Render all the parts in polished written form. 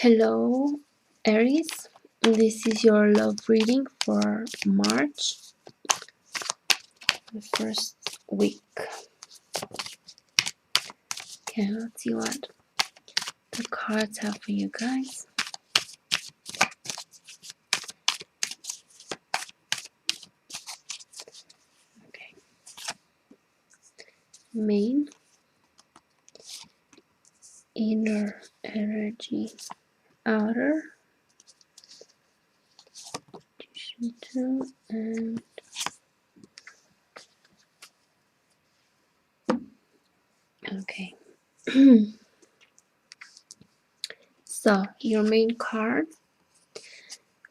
Hello, Aries. This is your love reading for March, the first week. Okay, let's see what the cards have for you guys. Okay. Main, inner energy, outer, two, and okay. So, your main card,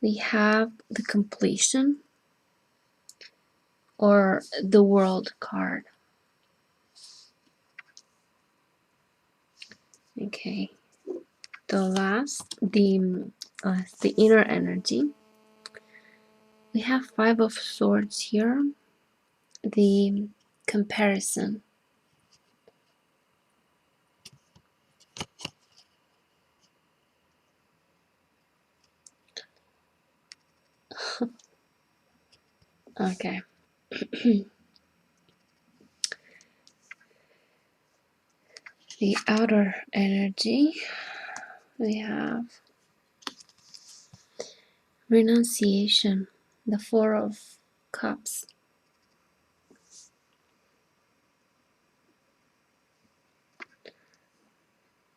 we have the completion or the world card. Okay. The inner energy. We have Five of Swords here. The comparison. Okay. The outer energy. We have renunciation. The Four of Cups.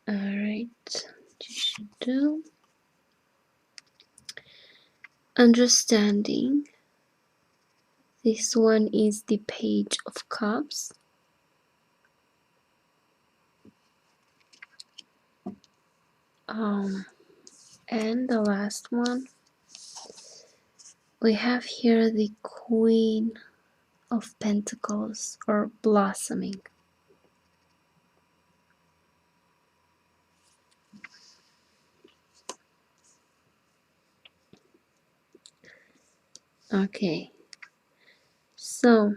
Alright. You should do. Understanding. This one is the Page of Cups. And the last one, we have here the Queen of Pentacles, or blossoming. Okay, so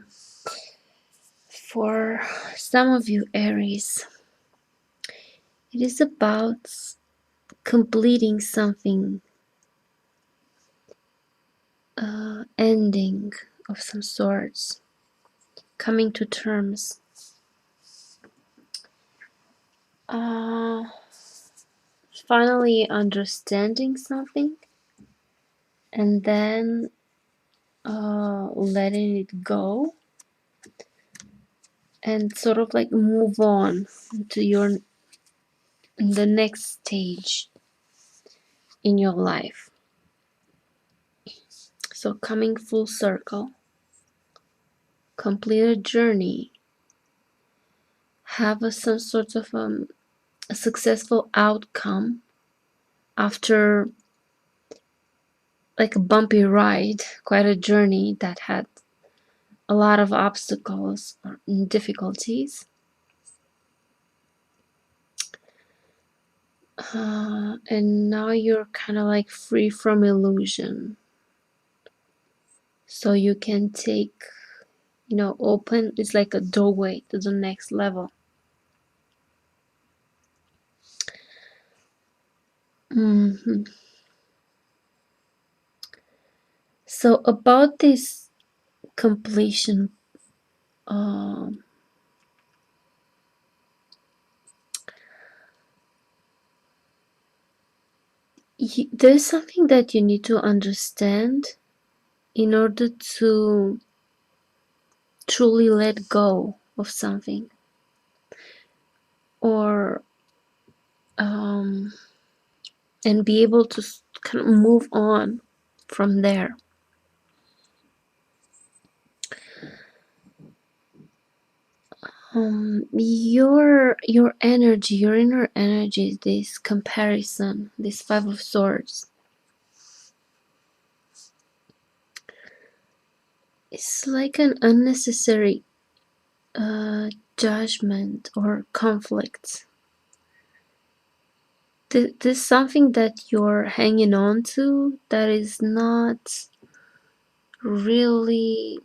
for some of you Aries, it is about completing something, ending of some sorts, coming to terms. Finally understanding something, and then letting it go, and sort of like move on to the next stage in your life. So coming full circle, complete a journey, have some sort of a successful outcome after like a bumpy ride, quite a journey that had a lot of obstacles and difficulties. And now you're kind of like free from illusion. So you can take, open, it's like a doorway to the next level. So about this completion, there's something that you need to understand in order to truly let go of something, or and be able to kind of move on from there. Your energy, your inner energy, this comparison, this Five of Swords, it's like an unnecessary judgment or conflict. There's something that you're hanging on to that is not really,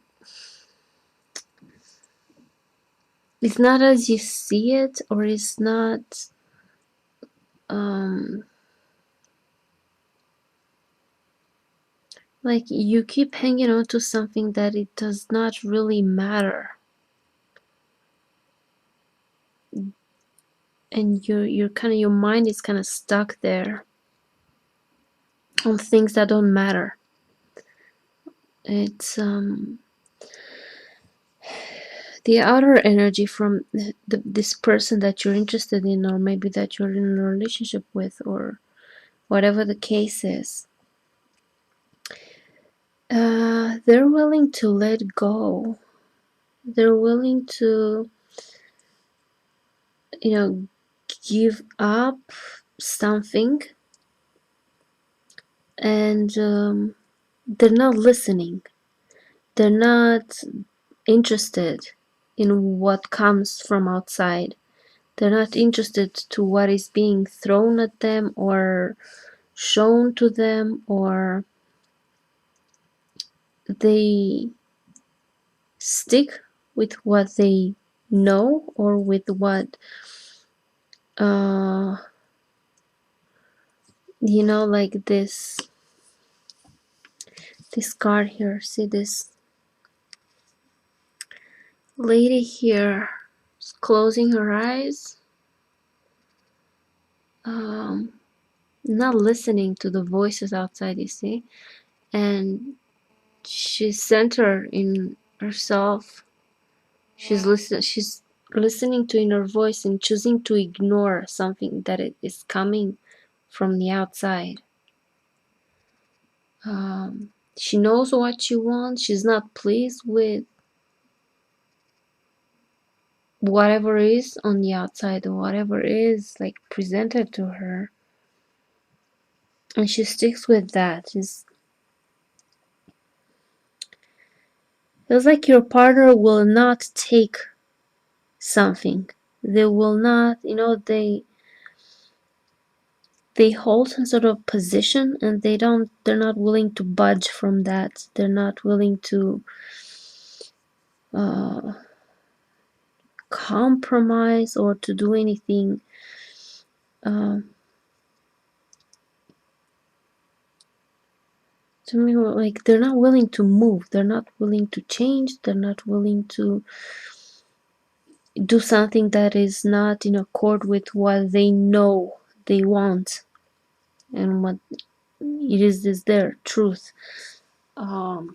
it's not as you see it, or it's not Like you keep hanging on to something that it does not really matter, and you're kind of, your mind is kind of stuck there on things that don't matter. It's the outer energy from this person that you're interested in, or maybe that you're in a relationship with, or whatever the case is. They're willing to let go. They're willing to, give up something, and they're not listening. They're not interested in what comes from outside. They're not interested to what is being thrown at them or shown to them, or they stick with what they know, or with what like this card here. See this lady here closing her eyes, not listening to the voices outside, you see, and she's centered in herself. She's listening to inner voice and choosing to ignore something that it is coming from the outside. She knows what she wants. She's not pleased with whatever is on the outside, or whatever is like presented to her, and she sticks with that. She's feels like your partner will not take something. They will not, they hold some sort of position, and they're not willing to budge from that. They're not willing to compromise or to do anything. To me, like, they're not willing to move. They're not willing to change. They're not willing to do something that is not in accord with what they know they want, and what it is their truth. And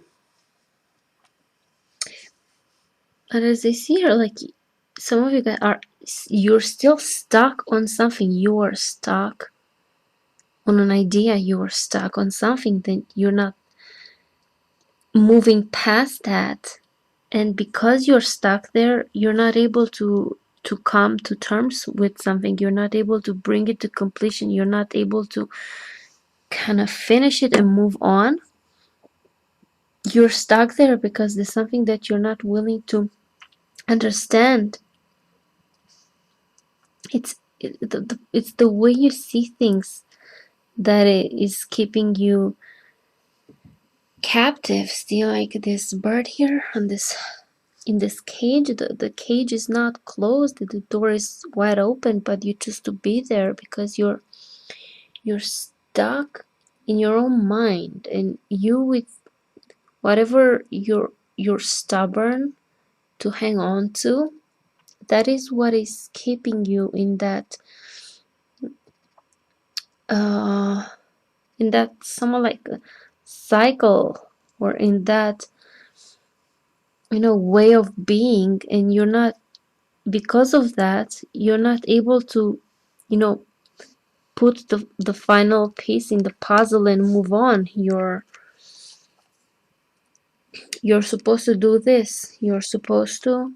as I see here, like, some of you guys you're still stuck on something. You are stuck on an idea. You are stuck on something that you're not moving past that. And because you're stuck there, you're not able to come to terms with something. You're not able to bring it to completion. You're not able to kind of finish it and move on. You're stuck there because there's something that you're not willing to understand. It's the way you see things that it is keeping you captive. Still, like this bird here on this, in this cage. The cage is not closed. The door is wide open, but you choose to be there because you're stuck in your own mind, and you, with whatever you're stubborn to hang on to, that is what is keeping you in that somewhat like a cycle, or in that way of being. And you're not, because of that, you're not able to put the final piece in the puzzle and move on. You're supposed to do this. You're supposed to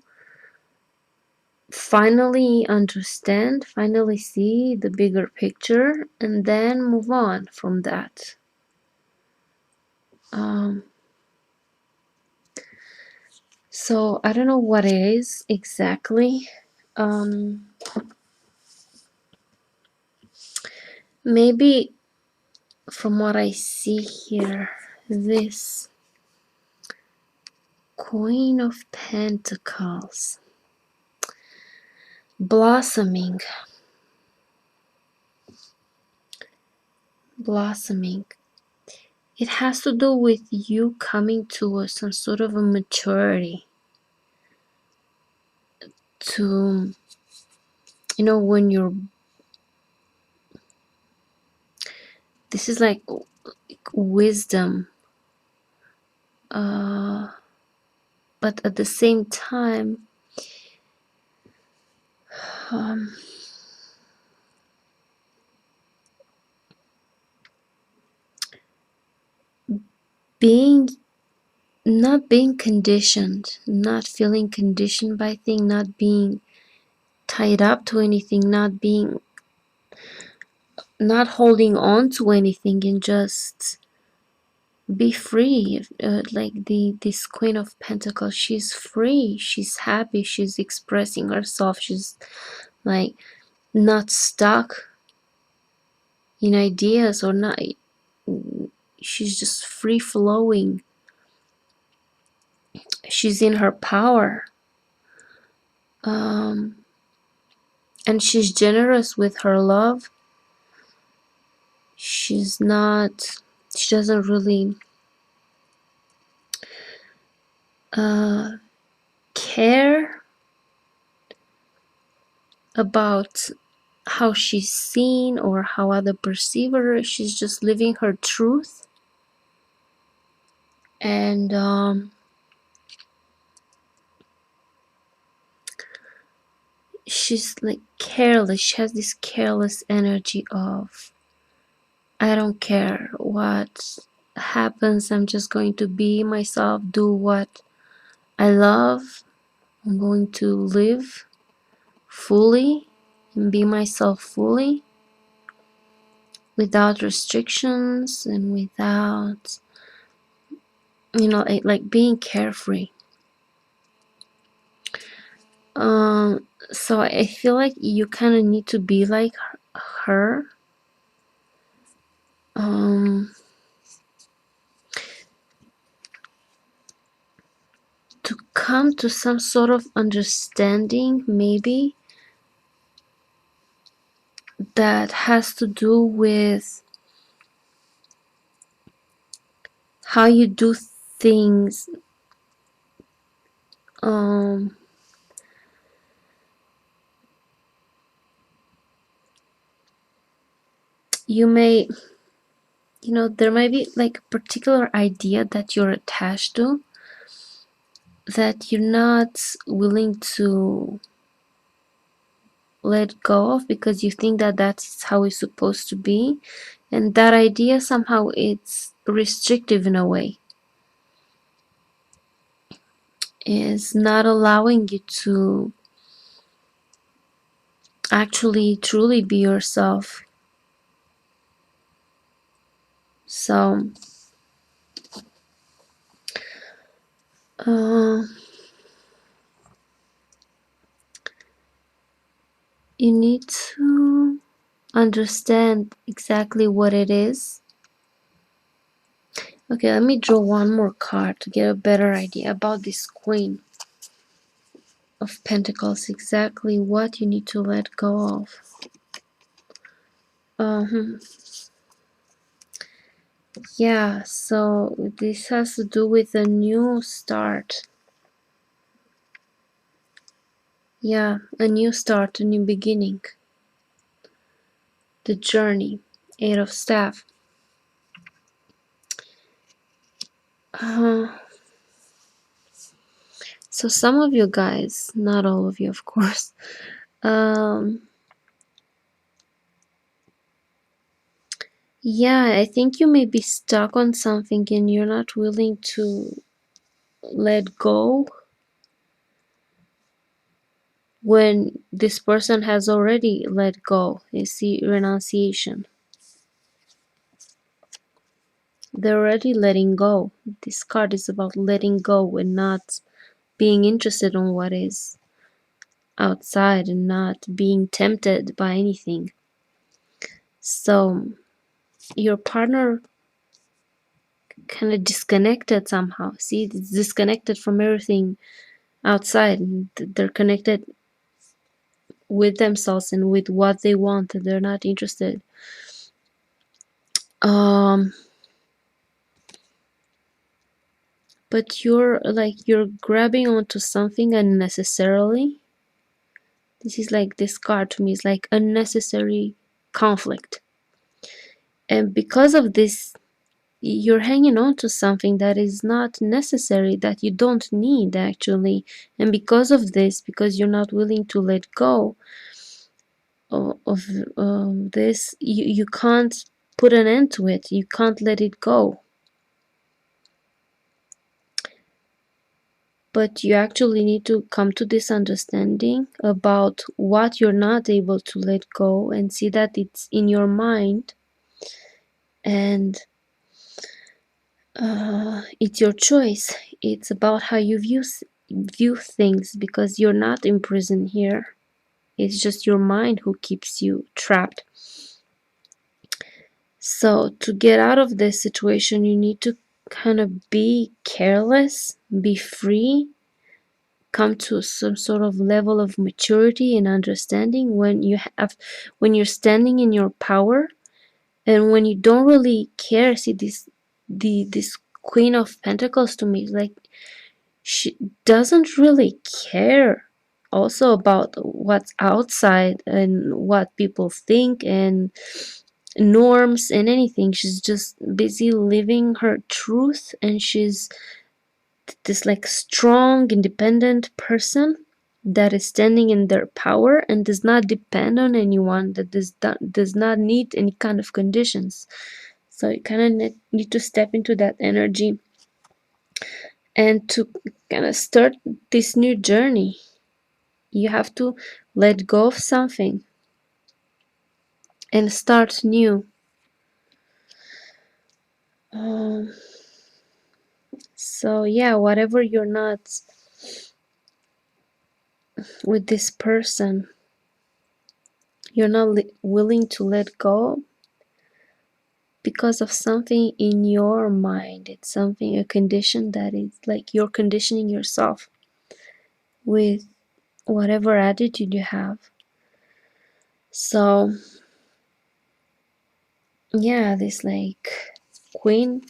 finally understand, finally see the bigger picture, and then move on from that. So I don't know what it is exactly. Maybe from what I see here, this Queen of Pentacles, blossoming. it has to do with you coming to some sort of a maturity to, when you're, this is like wisdom, but at the same time, um, being not being conditioned, not feeling conditioned by things, not being tied up to anything, not holding on to anything, and just be free. Like this Queen of Pentacles, she's free, she's happy, she's expressing herself, she's like not stuck in ideas, or not, she's just free flowing, she's in her power, and she's generous with her love. She doesn't really care about how she's seen or how other perceive her. She's just living her truth, and she's like careless. She has this careless energy of, I don't care what happens, I'm just going to be myself, do what I love, I'm going to live fully and be myself fully, without restrictions and without, like being carefree. So I feel like you kind of need to be like her, to come to some sort of understanding, maybe, that has to do with how you do things. You may, there might be like a particular idea that you're attached to, that you're not willing to let go of, because you think that that's how it's supposed to be, and that idea somehow it's restrictive in a way, is not allowing you to actually truly be yourself. So you need to understand exactly what it is. Okay, let me draw one more card to get a better idea about this Queen of Pentacles, exactly what you need to let go of. Yeah, so this has to do with a new start. Yeah, a new start, a new beginning. The journey. Eight of Staff. So some of you guys, not all of you of course, yeah, I think you may be stuck on something and you're not willing to let go when this person has already let go. You see, renunciation. They're already letting go. This card is about letting go and not being interested in what is outside and not being tempted by anything. So your partner kind of disconnected somehow. See, it's disconnected from everything outside, and they're connected with themselves and with what they want. They're not interested. but you're grabbing onto something unnecessarily. This is like, this card to me is like unnecessary conflict, and because of this you're hanging on to something that is not necessary, that you don't need actually. And because of this, because you're not willing to let go of this, you can't put an end to it, you can't let it go. But you actually need to come to this understanding about what you're not able to let go, and see that it's in your mind, and it's your choice. It's about how you view things, because you're not in prison here. It's just your mind who keeps you trapped. So to get out of this situation, you need to kind of be careless, be free, come to some sort of level of maturity and understanding when you're standing in your power, and when you don't really care. See, this Queen of Pentacles to me, like, she doesn't really care also about what's outside and what people think and norms and anything. She's just busy living her truth, and she's this like strong independent person that is standing in their power and does not depend on anyone, that does not need any kind of conditions. So you kind of need to step into that energy and to kind of start this new journey. You have to let go of something and start new. Um, so yeah, whatever you're not with this person, you're not willing to let go because of something in your mind. It's something, a condition that is like you're conditioning yourself with whatever attitude you have. So yeah, this like queen,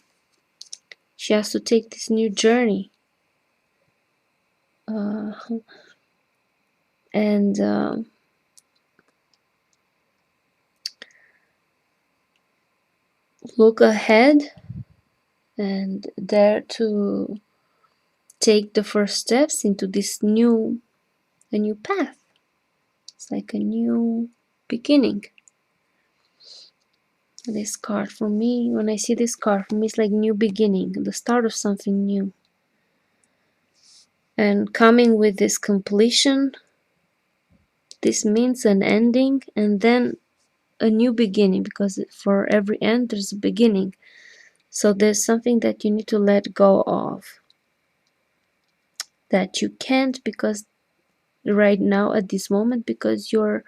she has to take this new journey. Uh, and look ahead and dare to take the first steps into this a new path. It's like a new beginning. This card for me, when I see this card, for me it's like new beginning, the start of something new. And coming with this completion, this means an ending and then a new beginning, because for every end there's a beginning. So there's something that you need to let go of, that you can't, because right now at this moment, because your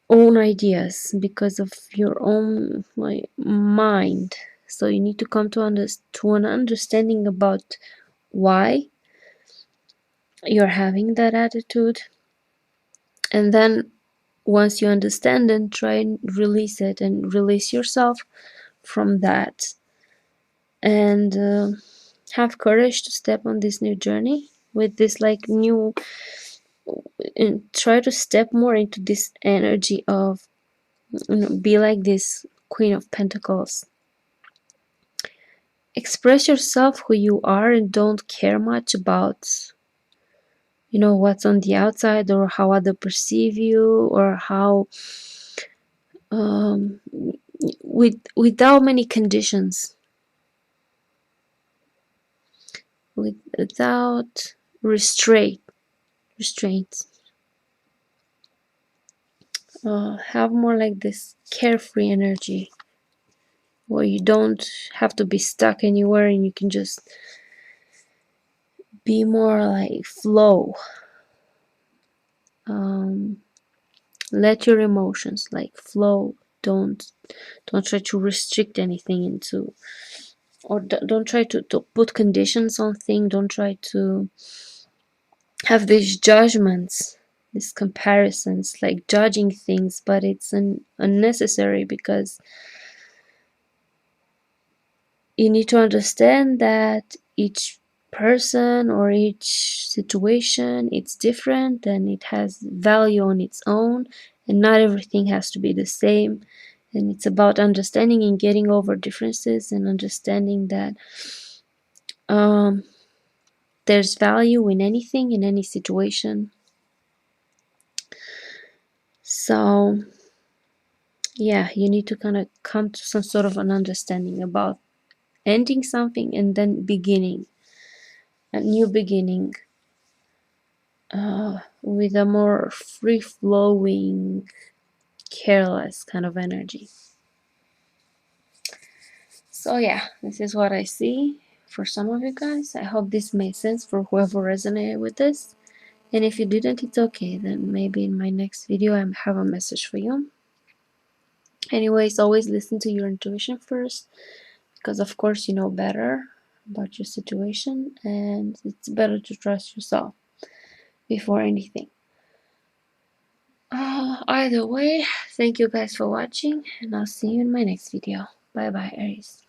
own ideas, because of your own like mind. So you need to come to an understanding about why you're having that attitude, and then once you understand, then try and release it and release yourself from that, and have courage to step on this new journey with this like new, and try to step more into this energy of, be like this Queen of Pentacles. Express yourself who you are and don't care much about, what's on the outside, or how others perceive you, or how um, without many conditions, without restraints. Have more like this carefree energy, where you don't have to be stuck anywhere, and you can just be more like flow. um, let your emotions like flow. Don't try to restrict anything into, or don't try to put conditions on things. Don't try to have these judgments, these comparisons, like judging things, but it's unnecessary, because you need to understand that each person or each situation, it's different and it has value on its own, and not everything has to be the same. And it's about understanding and getting over differences and understanding that um, there's value in anything, in any situation. So yeah, you need to kind of come to some sort of an understanding about ending something and then beginning a new beginning, with a more free-flowing, careless kind of energy. So yeah, this is what I see for some of you guys. I hope this made sense for whoever resonated with this. And if you didn't, it's okay. Then maybe in my next video I have a message for you. Anyways, always listen to your intuition first, because of course you know better about your situation, and it's better to trust yourself before anything. Either way, thank you guys for watching, and I'll see you in my next video. Bye bye, Aries.